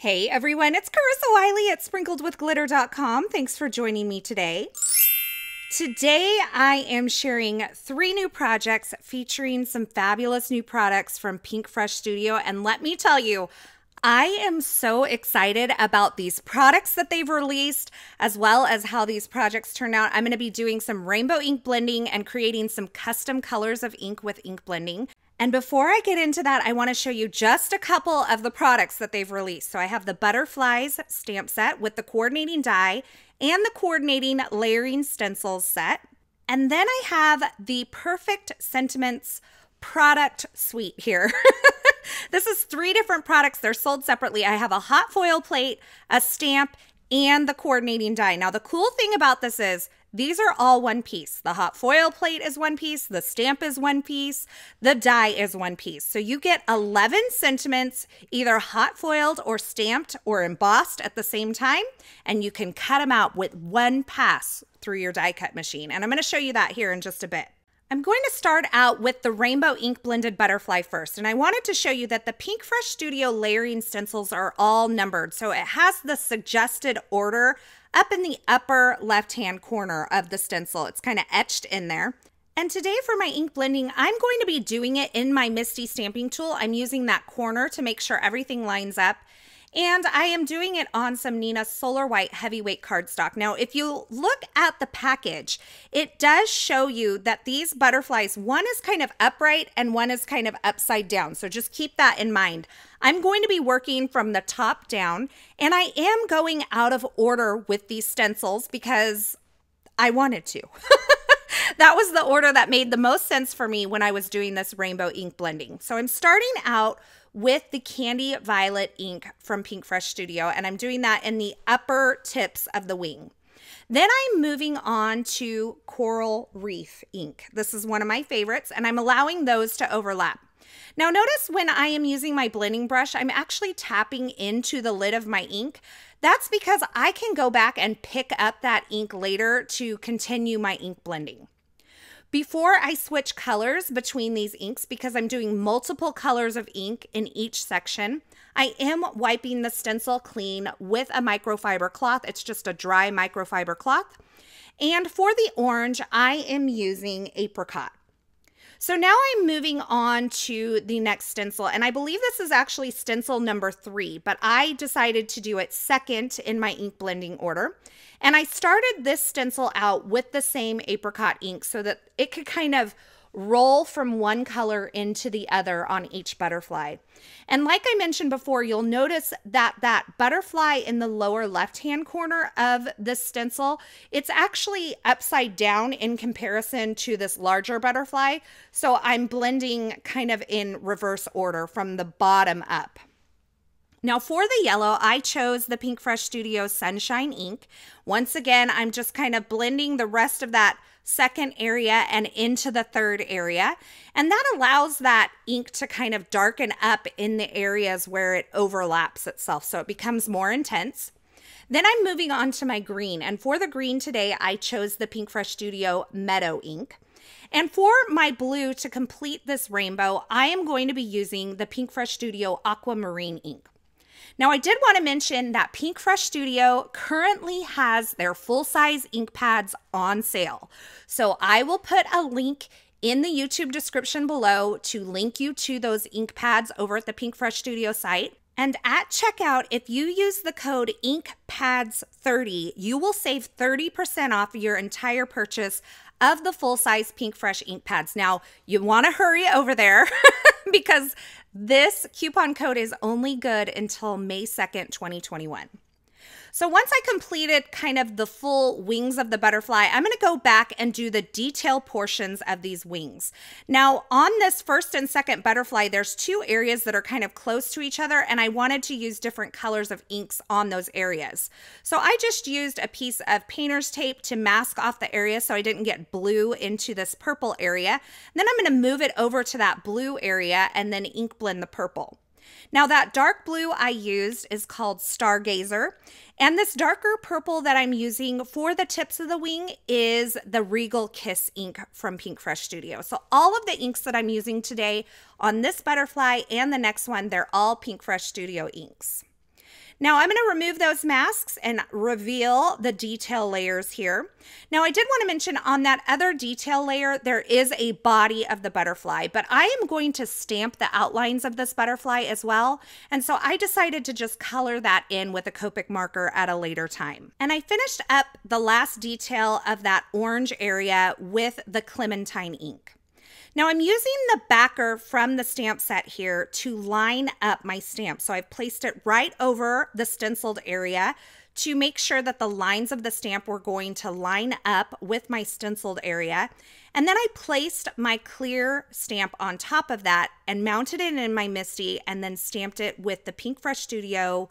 Hey everyone, it's Carissa Wiley at sprinkledwithglitter.com. Thanks for joining me today. Today I am sharing 3 new projects featuring some fabulous new products from Pinkfresh Studio, and let me tell you, I am so excited about these products that they've released, as well as how these projects turn out. I'm going to be doing some rainbow ink blending and creating some custom colors of ink with ink blending. And before I get into that, I want to show you just a couple of the products that they've released. So I have the Butterflies stamp set with the coordinating die and the coordinating layering stencils set. And then I have the Perfect Sentiments product suite here. This is 3 different products. They're sold separately. I have a hot foil plate, a stamp, and the coordinating die. Now, the cool thing about this is these are all one piece. The hot foil plate is one piece, the stamp is one piece, the die is one piece. So you get 11 sentiments, either hot foiled or stamped or embossed at the same time, and you can cut them out with one pass through your die cut machine. And I'm going to show you that here in just a bit. I'm going to start out with the Rainbow Ink Blended Butterfly first, and I wanted to show you that the Pinkfresh Studio layering stencils are all numbered, so it has the suggested order up in the upper left-hand corner of the stencil. It's kind of etched in there. And today for my ink blending, I'm going to be doing it in my Misty stamping tool. I'm using that corner to make sure everything lines up. And I am doing it on some Neenah Solar White heavyweight cardstock. Now, if you look at the package, it does show you that these butterflies, one is kind of upright and one is kind of upside down. So just keep that in mind. I'm going to be working from the top down, and I am going out of order with these stencils because I wanted to. That was the order that made the most sense for me when I was doing this rainbow ink blending. So I'm starting out with the Candy Violet ink from Pinkfresh Studio, and I'm doing that in the upper tips of the wing. Then I'm moving on to Coral Reef ink. This is one of my favorites, and I'm allowing those to overlap. Now notice when I am using my blending brush, I'm actually tapping into the lid of my ink. That's because I can go back and pick up that ink later to continue my ink blending. Before I switch colors between these inks, because I'm doing multiple colors of ink in each section, I am wiping the stencil clean with a microfiber cloth. It's just a dry microfiber cloth. And for the orange, I am using Apricot. So now I'm moving on to the next stencil, and I believe this is actually stencil number 3, but I decided to do it second in my ink blending order. And I started this stencil out with the same Apricot ink so that it could kind of roll from one color into the other on each butterfly. And like I mentioned before, you'll notice that that butterfly in the lower left-hand corner of this stencil, it's actually upside down in comparison to this larger butterfly. So I'm blending kind of in reverse order from the bottom up. Now for the yellow, I chose the Pinkfresh Studio Sunshine ink. Once again, I'm just kind of blending the rest of that second area and into the third area. And that allows that ink to kind of darken up in the areas where it overlaps itself, so it becomes more intense. Then I'm moving on to my green. And for the green today, I chose the Pinkfresh Studio Meadow ink. And for my blue to complete this rainbow, I am going to be using the Pinkfresh Studio Aquamarine ink. Now, I did want to mention that Pinkfresh Studio currently has their full-size ink pads on sale. So I will put a link in the YouTube description below to link you to those ink pads over at the Pinkfresh Studio site. And at checkout, if you use the code InkPads30, you will save 30% off your entire purchase of the full-size Pinkfresh ink pads. Now, you want to hurry over there because this coupon code is only good until May 2nd, 2021. So once I completed kind of the full wings of the butterfly, I'm going to go back and do the detail portions of these wings. Now on this first and second butterfly, there's 2 areas that are kind of close to each other, and I wanted to use different colors of inks on those areas. So I just used a piece of painter's tape to mask off the area so I didn't get blue into this purple area. And then I'm going to move it over to that blue area and then ink blend the purple. Now that dark blue I used is called Stargazer, and this darker purple that I'm using for the tips of the wing is the Regal Kiss ink from Pinkfresh Studio. So all of the inks that I'm using today on this butterfly and the next one, they're all Pinkfresh Studio inks. Now I'm going to remove those masks and reveal the detail layers here. Now I did want to mention on that other detail layer, there is a body of the butterfly, but I am going to stamp the outlines of this butterfly as well. And so I decided to just color that in with a Copic marker at a later time. And I finished up the last detail of that orange area with the Clementine ink. Now I'm using the backer from the stamp set here to line up my stamp. So I've placed it right over the stenciled area to make sure that the lines of the stamp were going to line up with my stenciled area. And then I placed my clear stamp on top of that and mounted it in my MISTI and then stamped it with the Pinkfresh Studio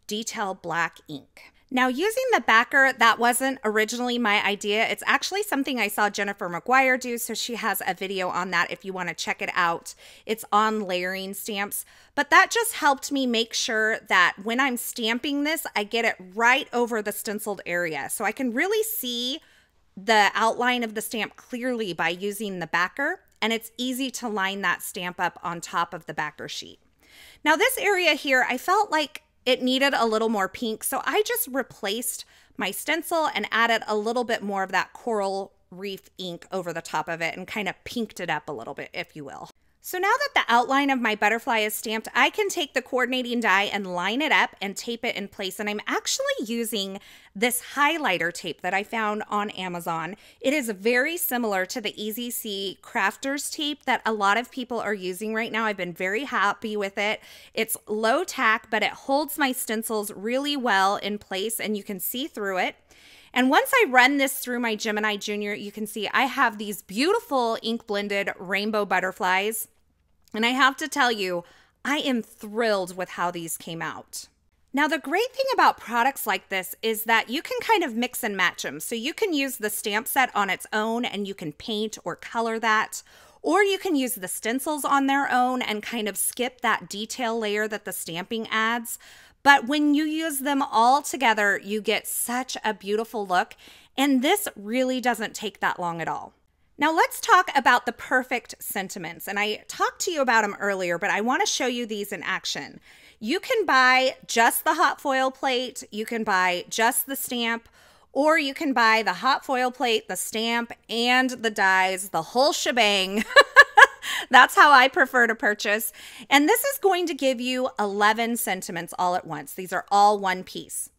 Detail Black ink. Now using the backer, that wasn't originally my idea. It's actually something I saw Jennifer McGuire do, so she has a video on that if you want to check it out. It's on layering stamps, but that just helped me make sure that when I'm stamping this, I get it right over the stenciled area. So I can really see the outline of the stamp clearly by using the backer, and it's easy to line that stamp up on top of the backer sheet. Now this area here, I felt like it needed a little more pink, so I just replaced my stencil and added a little bit more of that coral reef ink over the top of it and kind of pinked it up a little bit, if you will. So now that the outline of my butterfly is stamped, I can take the coordinating die and line it up and tape it in place. And I'm actually using this highlighter tape that I found on Amazon. It is very similar to the Easy C Crafters tape that a lot of people are using right now. I've been very happy with it. It's low tack, but it holds my stencils really well in place and you can see through it. And once I run this through my Gemini Junior, you can see I have these beautiful ink blended rainbow butterflies. And I have to tell you, I am thrilled with how these came out. Now, the great thing about products like this is that you can kind of mix and match them. So you can use the stamp set on its own and you can paint or color that. Or you can use the stencils on their own and kind of skip that detail layer that the stamping adds. But when you use them all together, you get such a beautiful look. And this really doesn't take that long at all. Now let's talk about the perfect sentiments. And I talked to you about them earlier, but I want to show you these in action. You can buy just the hot foil plate, you can buy just the stamp, or you can buy the hot foil plate, the stamp, and the dies, the whole shebang. That's how I prefer to purchase. And this is going to give you 11 sentiments all at once. These are all one piece.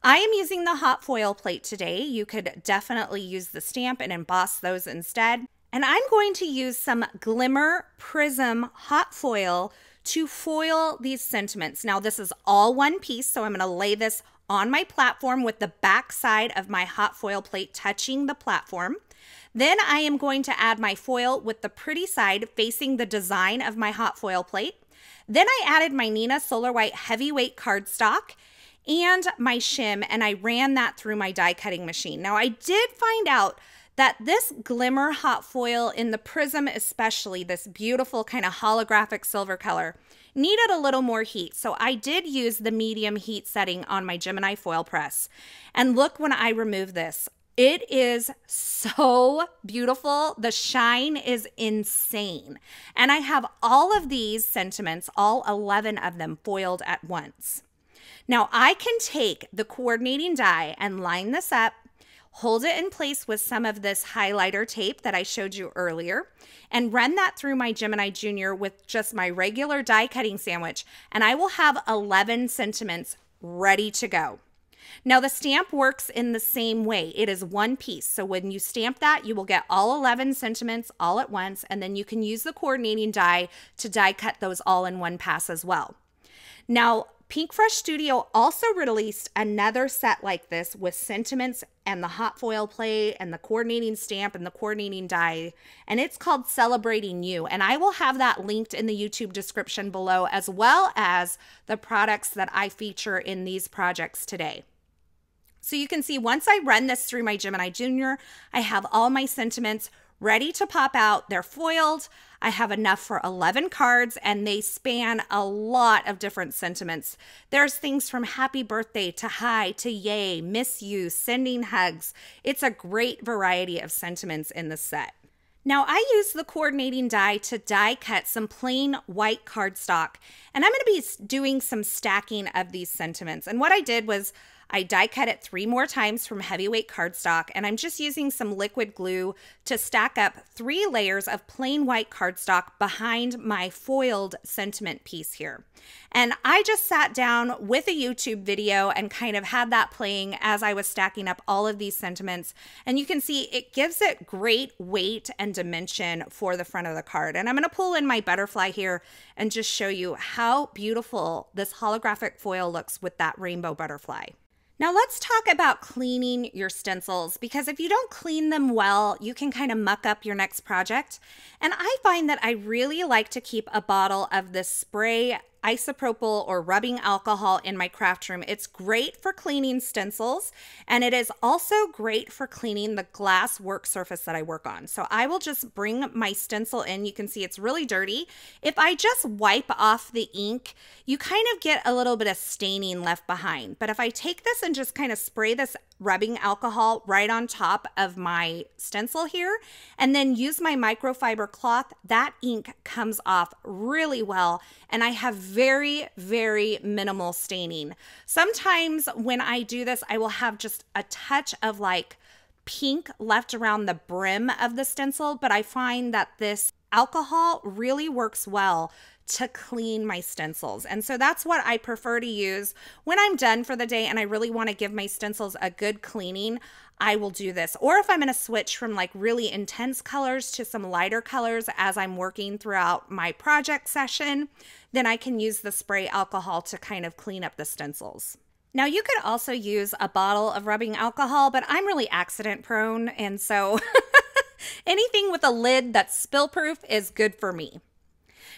I am using the hot foil plate today. You could definitely use the stamp and emboss those instead. And I'm going to use some Glimmer Prism hot foil to foil these sentiments. Now this is all one piece, so I'm going to lay this on my platform with the back side of my hot foil plate touching the platform. Then I am going to add my foil with the pretty side facing the design of my hot foil plate. Then I added my Neenah Solar White Heavyweight cardstock and my shim, and I ran that through my die cutting machine. Now I did find out that this glimmer hot foil in the prism, especially this beautiful kind of holographic silver color, needed a little more heat. So I did use the medium heat setting on my Gemini foil press. And look when I remove this. It is so beautiful. The shine is insane. And I have all of these sentiments, all 11 of them, foiled at once. Now I can take the coordinating die and line this up, hold it in place with some of this highlighter tape that I showed you earlier, and run that through my Gemini Junior with just my regular die cutting sandwich, and I will have 11 sentiments ready to go. Now the stamp works in the same way. It is one piece. So when you stamp that, you will get all 11 sentiments all at once, and then you can use the coordinating die to die cut those all in one pass as well. Now, Pinkfresh Studio also released another set like this with sentiments and the hot foil plate and the coordinating stamp and the coordinating die, and it's called Celebrating You, and I will have that linked in the YouTube description below, as well as the products that I feature in these projects today. So you can see once I run this through my Gemini Junior, I have all my sentiments ready to pop out. They're foiled. I have enough for 11 cards, and they span a lot of different sentiments. There's things from happy birthday to hi to yay, miss you, sending hugs. It's a great variety of sentiments in this set. Now I use the coordinating die to die cut some plain white cardstock, and I'm going to be doing some stacking of these sentiments. And what I did was I die cut it 3 more times from heavyweight cardstock, and I'm just using some liquid glue to stack up 3 layers of plain white cardstock behind my foiled sentiment piece here. And I just sat down with a YouTube video and kind of had that playing as I was stacking up all of these sentiments. And you can see it gives it great weight and dimension for the front of the card. And I'm going to pull in my butterfly here and just show you how beautiful this holographic foil looks with that rainbow butterfly. Now let's talk about cleaning your stencils, because if you don't clean them well, you can kind of muck up your next project. And I find that I really like to keep a bottle of this spray isopropyl or rubbing alcohol in my craft room. It's great for cleaning stencils, and it is also great for cleaning the glass work surface that I work on. So I will just bring my stencil in. You can see it's really dirty. If I just wipe off the ink, you kind of get a little bit of staining left behind. But if I take this and just kind of spray this rubbing alcohol right on top of my stencil here, and then use my microfiber cloth, that ink comes off really well, and I have very, very minimal staining. Sometimes when I do this, I will have just a touch of like pink left around the brim of the stencil, but I find that this alcohol really works well to clean my stencils. And so that's what I prefer to use when I'm done for the day and I really want to give my stencils a good cleaning. I will do this. Or if I'm going to switch from like really intense colors to some lighter colors as I'm working throughout my project session, then I can use the spray alcohol to kind of clean up the stencils. Now you could also use a bottle of rubbing alcohol, but I'm really accident prone, and so anything with a lid that's spill proof is good for me.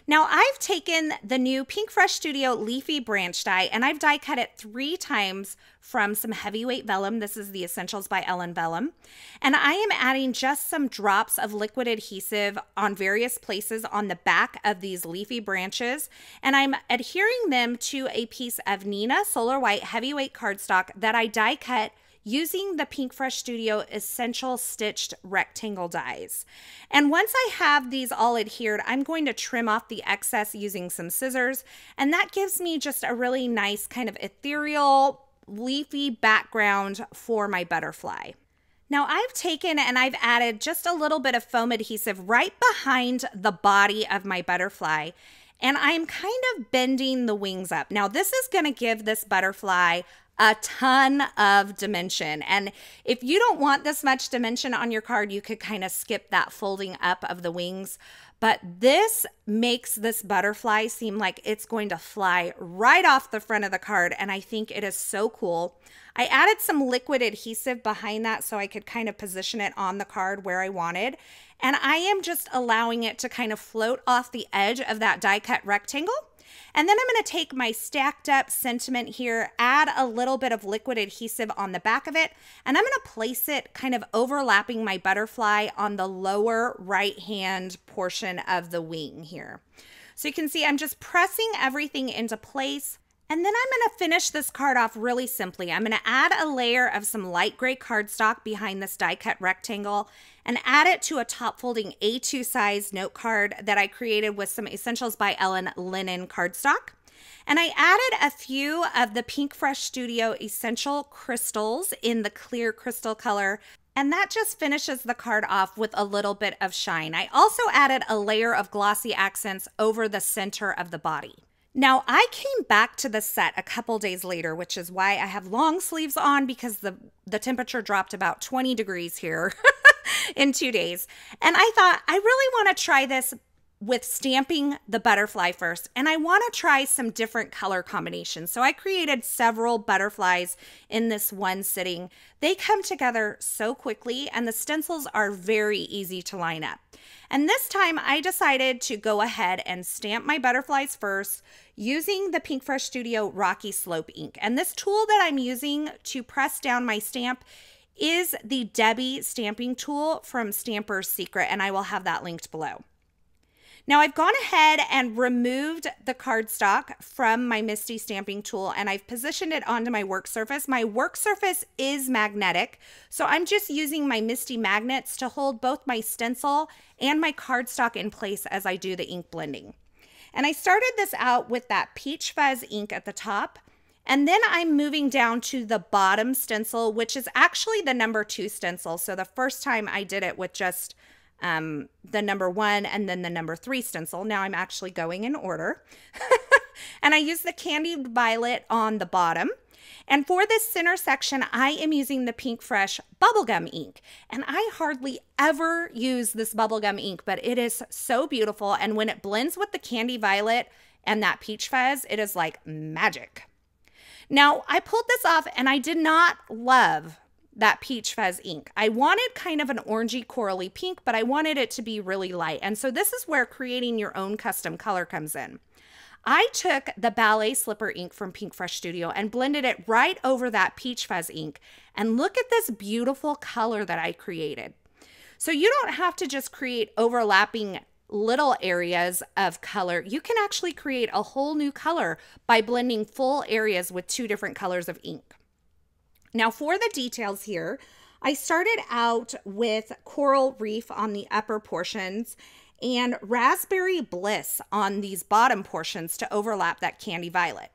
Now I've taken the new Pinkfresh Studio Leafy branch die and I've die cut it 3 times from some heavyweight vellum. This is the Essentials by Ellen Vellum. And I am adding just some drops of liquid adhesive on various places on the back of these leafy branches. And I'm adhering them to a piece of Neenah Solar White heavyweight cardstock that I die cut using the Pinkfresh Studio Essential Stitched Rectangle dies. And once I have these all adhered, I'm going to trim off the excess using some scissors, and that gives me just a really nice kind of ethereal, leafy background for my butterfly. Now I've taken and I've added just a little bit of foam adhesive right behind the body of my butterfly, and I'm kind of bending the wings up. Now this is going to give this butterfly a ton of dimension. And if you don't want this much dimension on your card, you could kind of skip that folding up of the wings. But this makes this butterfly seem like it's going to fly right off the front of the card. And I think it is so cool. I added some liquid adhesive behind that so I could kind of position it on the card where I wanted. And I am just allowing it to kind of float off the edge of that die cut rectangle. And then I'm going to take my stacked up sentiment here, add a little bit of liquid adhesive on the back of it, and I'm going to place it kind of overlapping my butterfly on the lower right hand portion of the wing here. So you can see I'm just pressing everything into place. And then I'm going to finish this card off really simply. I'm going to add a layer of some light gray cardstock behind this die cut rectangle and add it to a top folding A2 size note card that I created with some Essentials by Ellen linen cardstock. And I added a few of the Pinkfresh Studio Essential crystals in the clear crystal color, and that just finishes the card off with a little bit of shine. I also added a layer of glossy accents over the center of the body. Now, I came back to the set a couple days later, which is why I have long sleeves on, because the temperature dropped about 20 degrees here in 2 days. And I thought, I really want to try this with stamping the butterfly first, and I want to try some different color combinations. So I created several butterflies in this one sitting. They come together so quickly, and the stencils are very easy to line up. And this time I decided to go ahead and stamp my butterflies first using the Pinkfresh Studio Rocky Slope ink. And this tool that I'm using to press down my stamp is the Debbie stamping tool from Stamper's Secret, and I will have that linked below. Now I've gone ahead and removed the cardstock from my Misty stamping tool, and I've positioned it onto my work surface. My work surface is magnetic, so I'm just using my Misty magnets to hold both my stencil and my cardstock in place as I do the ink blending. And I started this out with that Peach Fuzz ink at the top, and then I'm moving down to the bottom stencil, which is actually the number 2 stencil. So the first time I did it with just the number 1 and then the number 3 stencil. Now I'm actually going in order. And I use the Candied Violet on the bottom. And for this center section, I am using the Pinkfresh bubblegum ink. And I hardly ever use this bubblegum ink, but it is so beautiful. And when it blends with the Candied Violet and that Peach Fuzz, it is like magic. Now, I pulled this off and I did not love that Peach Fuzz ink. I wanted kind of an orangey corally pink, but I wanted it to be really light. And so this is where creating your own custom color comes in. I took the Ballet Slipper ink from Pinkfresh Studio and blended it right over that Peach Fuzz ink. And look at this beautiful color that I created. So you don't have to just create overlapping little areas of color. You can actually create a whole new color by blending full areas with 2 different colors of ink. Now for the details here, I started out with Coral Reef on the upper portions and Raspberry Bliss on these bottom portions to overlap that Candy Violet.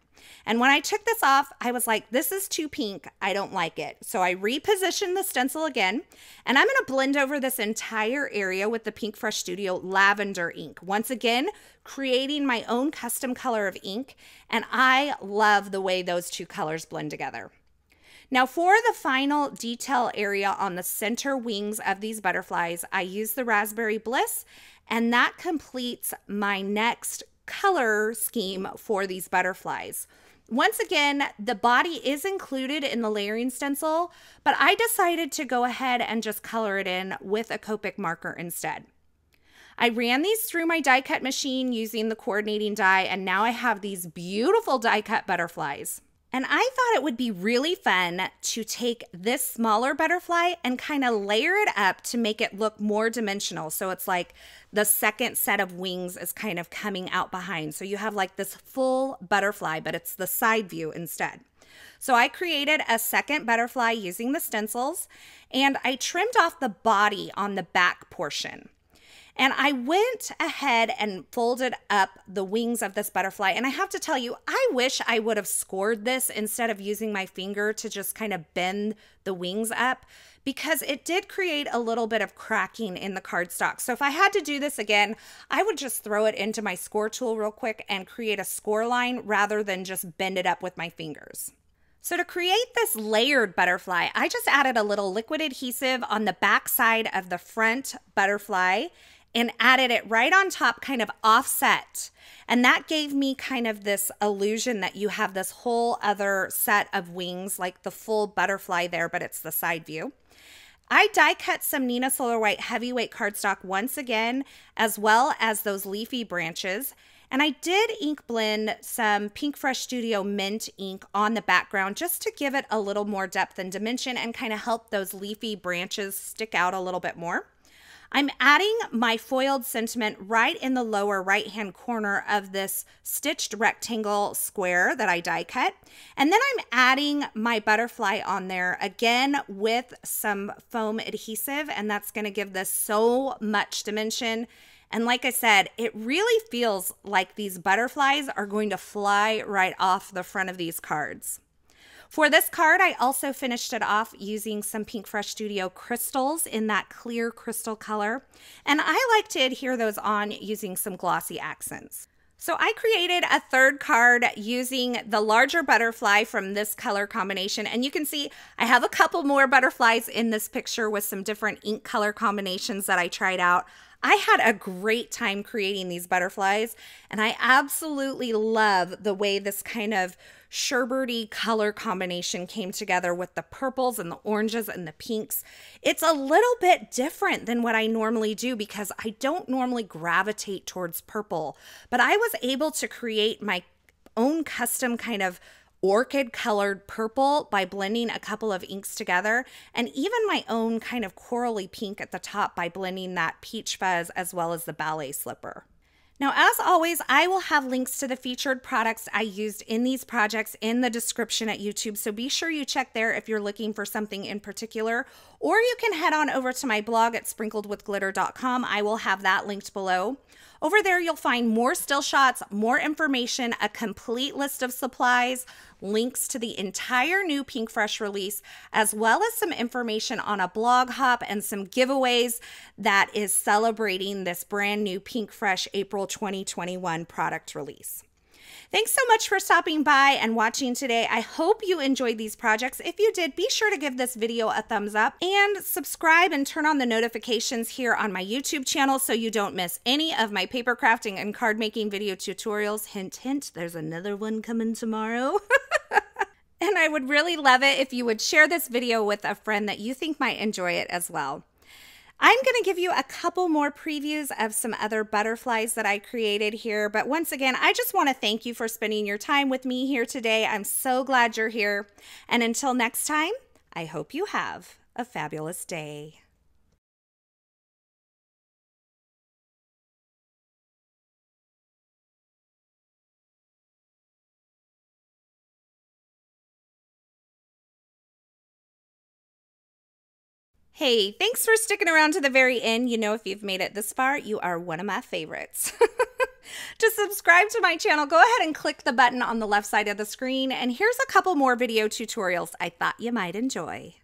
And when I took this off, I was like, this is too pink. I don't like it. So I repositioned the stencil again, and I'm going to blend over this entire area with the Pinkfresh Studio Lavender ink. Once again, creating my own custom color of ink, and I love the way those 2 colors blend together. Now for the final detail area on the center wings of these butterflies, I use the Raspberry Bliss, and that completes my next color scheme for these butterflies. Once again, the body is included in the layering stencil, but I decided to go ahead and just color it in with a Copic marker instead. I ran these through my die cut machine using the coordinating die, and now I have these beautiful die cut butterflies. And I thought it would be really fun to take this smaller butterfly and kind of layer it up to make it look more dimensional. So it's like the second set of wings is kind of coming out behind. So you have like this full butterfly, but it's the side view instead. So I created a second butterfly using the stencils, and I trimmed off the body on the back portion. And I went ahead and folded up the wings of this butterfly. And I have to tell you, I wish I would have scored this instead of using my finger to just kind of bend the wings up, because it did create a little bit of cracking in the cardstock. So if I had to do this again, I would just throw it into my score tool real quick and create a score line rather than just bend it up with my fingers. So to create this layered butterfly, I just added a little liquid adhesive on the back side of the front butterfly and added it right on top, kind of offset. And that gave me kind of this illusion that you have this whole other set of wings, like the full butterfly there, but it's the side view. I die cut some Nina Solar White heavyweight cardstock once again, as well as those leafy branches. And I did ink blend some Pinkfresh Studio Mint ink on the background just to give it a little more depth and dimension and kind of help those leafy branches stick out a little bit more. I'm adding my foiled sentiment right in the lower right-hand corner of this stitched rectangle square that I die cut. And then I'm adding my butterfly on there again with some foam adhesive, and that's going to give this so much dimension. And like I said, it really feels like these butterflies are going to fly right off the front of these cards. For this card, I also finished it off using some Pinkfresh Studio crystals in that clear crystal color. And I like to adhere those on using some glossy accents. So I created a third card using the larger butterfly from this color combination. And you can see I have a couple more butterflies in this picture with some different ink color combinations that I tried out. I had a great time creating these butterflies, and I absolutely love the way this kind of sherbety color combination came together with the purples and the oranges and the pinks. It's a little bit different than what I normally do because I don't normally gravitate towards purple, but I was able to create my own custom kind of orchid colored purple by blending a couple of inks together, and even my own kind of corally pink at the top by blending that Peach Fuzz as well as the Ballet Slipper. Now, as always, I will have links to the featured products I used in these projects in the description at YouTube, so be sure you check there if you're looking for something in particular, or you can head on over to my blog at sprinkledwithglitter.com. I will have that linked below. Over there, you'll find more still shots, more information, a complete list of supplies, links to the entire new Pinkfresh release, as well as some information on a blog hop and some giveaways that is celebrating this brand new Pinkfresh April 2021 product release. Thanks so much for stopping by and watching today. I hope you enjoyed these projects. If you did, be sure to give this video a thumbs up and subscribe and turn on the notifications here on my YouTube channel so you don't miss any of my paper crafting and card making video tutorials. Hint, hint, there's another one coming tomorrow. And I would really love it if you would share this video with a friend that you think might enjoy it as well. I'm going to give you a couple more previews of some other butterflies that I created here. But once again, I just want to thank you for spending your time with me here today. I'm so glad you're here. And until next time, I hope you have a fabulous day. Hey, thanks for sticking around to the very end. You know, if you've made it this far, you are one of my favorites. To subscribe to my channel, go ahead and click the button on the left side of the screen. And here's a couple more video tutorials I thought you might enjoy.